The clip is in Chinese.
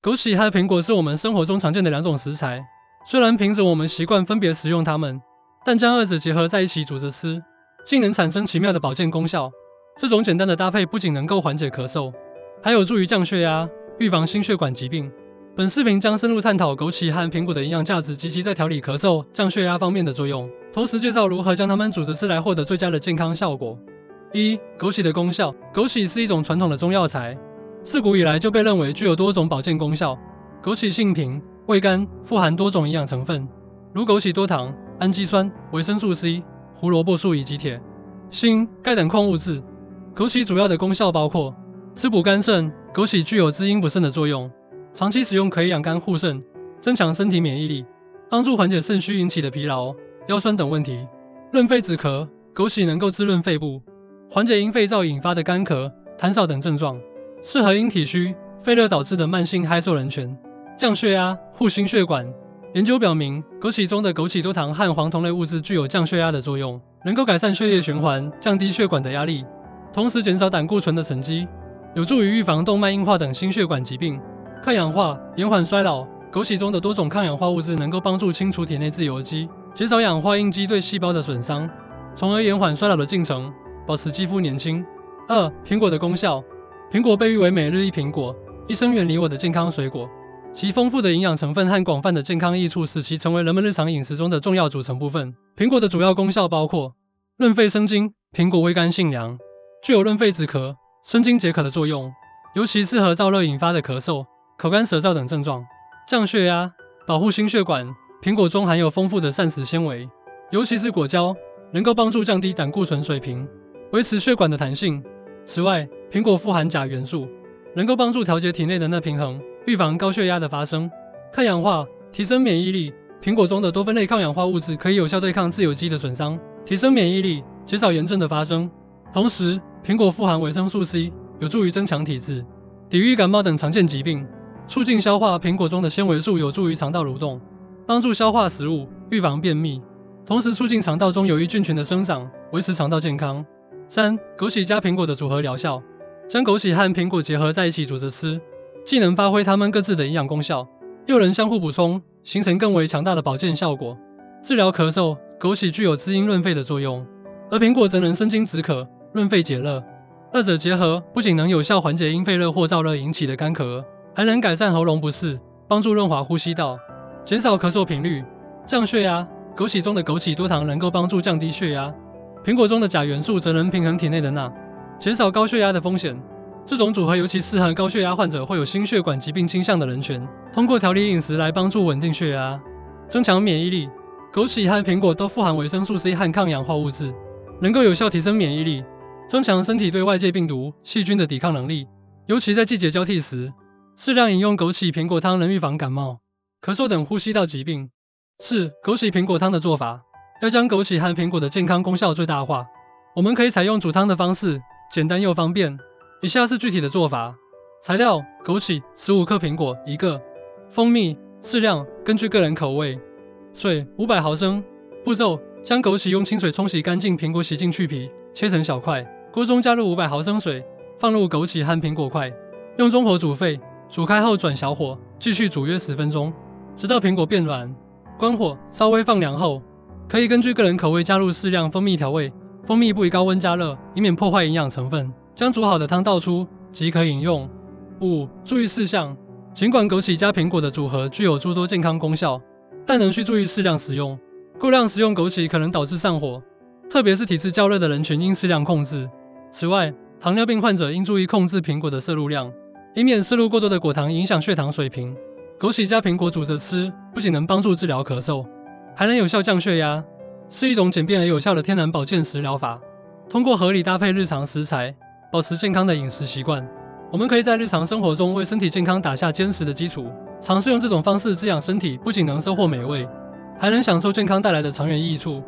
枸杞和苹果是我们生活中常见的两种食材，虽然平时我们习惯分别食用它们，但将二者结合在一起煮着吃，竟能产生奇妙的保健功效。这种简单的搭配不仅能够缓解咳嗽，还有助于降血压，预防心血管疾病。本视频将深入探讨枸杞和苹果的营养价值及其在调理咳嗽、降血压方面的作用，同时介绍如何将它们煮着吃来获得最佳的健康效果。1. 枸杞的功效。枸杞是一种传统的中药材，自古以来就被认为具有多种保健功效。枸杞性平，味甘，富含多种营养成分，如枸杞多糖、氨基酸、维生素 C、胡萝卜素以及铁、锌、钙等矿物质。枸杞主要的功效包括滋补肝肾，枸杞具有滋阴补肾的作用，长期使用可以养肝护肾，增强身体免疫力，帮助缓解肾虚引起的疲劳、腰酸等问题。润肺止咳，枸杞能够滋润肺部，缓解因肺燥引发的干咳、痰少等症状，适合因体虚、肺热导致的慢性嗨嗽人群。降血压、护心血管。研究表明，枸杞中的枸杞多糖和黄酮类物质具有降血压的作用，能够改善血液循环，降低血管的压力，同时减少胆固醇的沉积，有助于预防动脉硬化等心血管疾病。抗氧化、延缓衰老。枸杞中的多种抗氧化物质能够帮助清除体内自由基，减少氧化应激对细胞的损伤，从而延缓衰老的进程，保持肌肤年轻。2. 苹果的功效。苹果被誉为每日一苹果，一生远离我的健康水果。其丰富的营养成分和广泛的健康益处使其成为人们日常饮食中的重要组成部分。苹果的主要功效包括润肺生津。苹果味甘性凉，具有润肺止咳、生津解渴的作用，尤其适合燥热引发的咳嗽、口干舌燥等症状。降血压，保护心血管。苹果中含有丰富的膳食纤维，尤其是果胶，能够帮助降低胆固醇水平，维持血管的弹性。此外，苹果富含钾元素，能够帮助调节体内的钠平衡，预防高血压的发生。抗氧化，提升免疫力。苹果中的多酚类抗氧化物质可以有效对抗自由基的损伤，提升免疫力，减少炎症的发生。同时，苹果富含维生素 C， 有助于增强体质，抵御感冒等常见疾病。促进消化。苹果中的纤维素有助于肠道蠕动，帮助消化食物，预防便秘，同时促进肠道中有益菌群的生长，维持肠道健康。3. 枸杞加苹果的组合疗效。将枸杞和苹果结合在一起煮着吃，既能发挥它们各自的营养功效，又能相互补充，形成更为强大的保健效果。治疗咳嗽，枸杞具有滋阴润肺的作用，而苹果则能生津止渴、润肺解热。二者结合不仅能有效缓解因肺热或燥热引起的干咳，还能改善喉咙不适，帮助润滑呼吸道，减少咳嗽频率。降血压，枸杞中的枸杞多糖能够帮助降低血压，苹果中的钾元素则能平衡体内的钠，减少高血压的风险。这种组合尤其适合高血压患者或有心血管疾病倾向的人群，通过调理饮食来帮助稳定血压，增强免疫力。枸杞和苹果都富含维生素 C 和抗氧化物质，能够有效提升免疫力，增强身体对外界病毒、细菌的抵抗能力，尤其在季节交替时，适量饮用枸杞苹果汤能预防感冒、咳嗽等呼吸道疾病。4. 枸杞苹果汤的做法。要将枸杞和苹果的健康功效最大化，我们可以采用煮汤的方式，简单又方便。以下是具体的做法。材料：枸杞15克，苹果1个，蜂蜜适量，根据个人口味。水500毫升。步骤：将枸杞用清水冲洗干净，苹果洗净去皮，切成小块。锅中加入500毫升水，放入枸杞和苹果块，用中火煮沸，煮开后转小火，继续煮约10分钟，直到苹果变软。关火，稍微放凉后，可以根据个人口味加入适量蜂蜜调味，蜂蜜不宜高温加热，以免破坏营养成分。将煮好的汤倒出，即可饮用。5. 注意事项。尽管枸杞加苹果的组合具有诸多健康功效，但仍需注意适量食用。过量食用枸杞可能导致上火，特别是体质较热的人群应适量控制。此外，糖尿病患者应注意控制苹果的摄入量，以免摄入过多的果糖影响血糖水平。枸杞加苹果煮着吃，不仅能帮助治疗咳嗽，还能有效降血压，是一种简便而有效的天然保健食疗法。通过合理搭配日常食材，保持健康的饮食习惯，我们可以在日常生活中为身体健康打下坚实的基础。尝试用这种方式滋养身体，不仅能收获美味，还能享受健康带来的长远益处。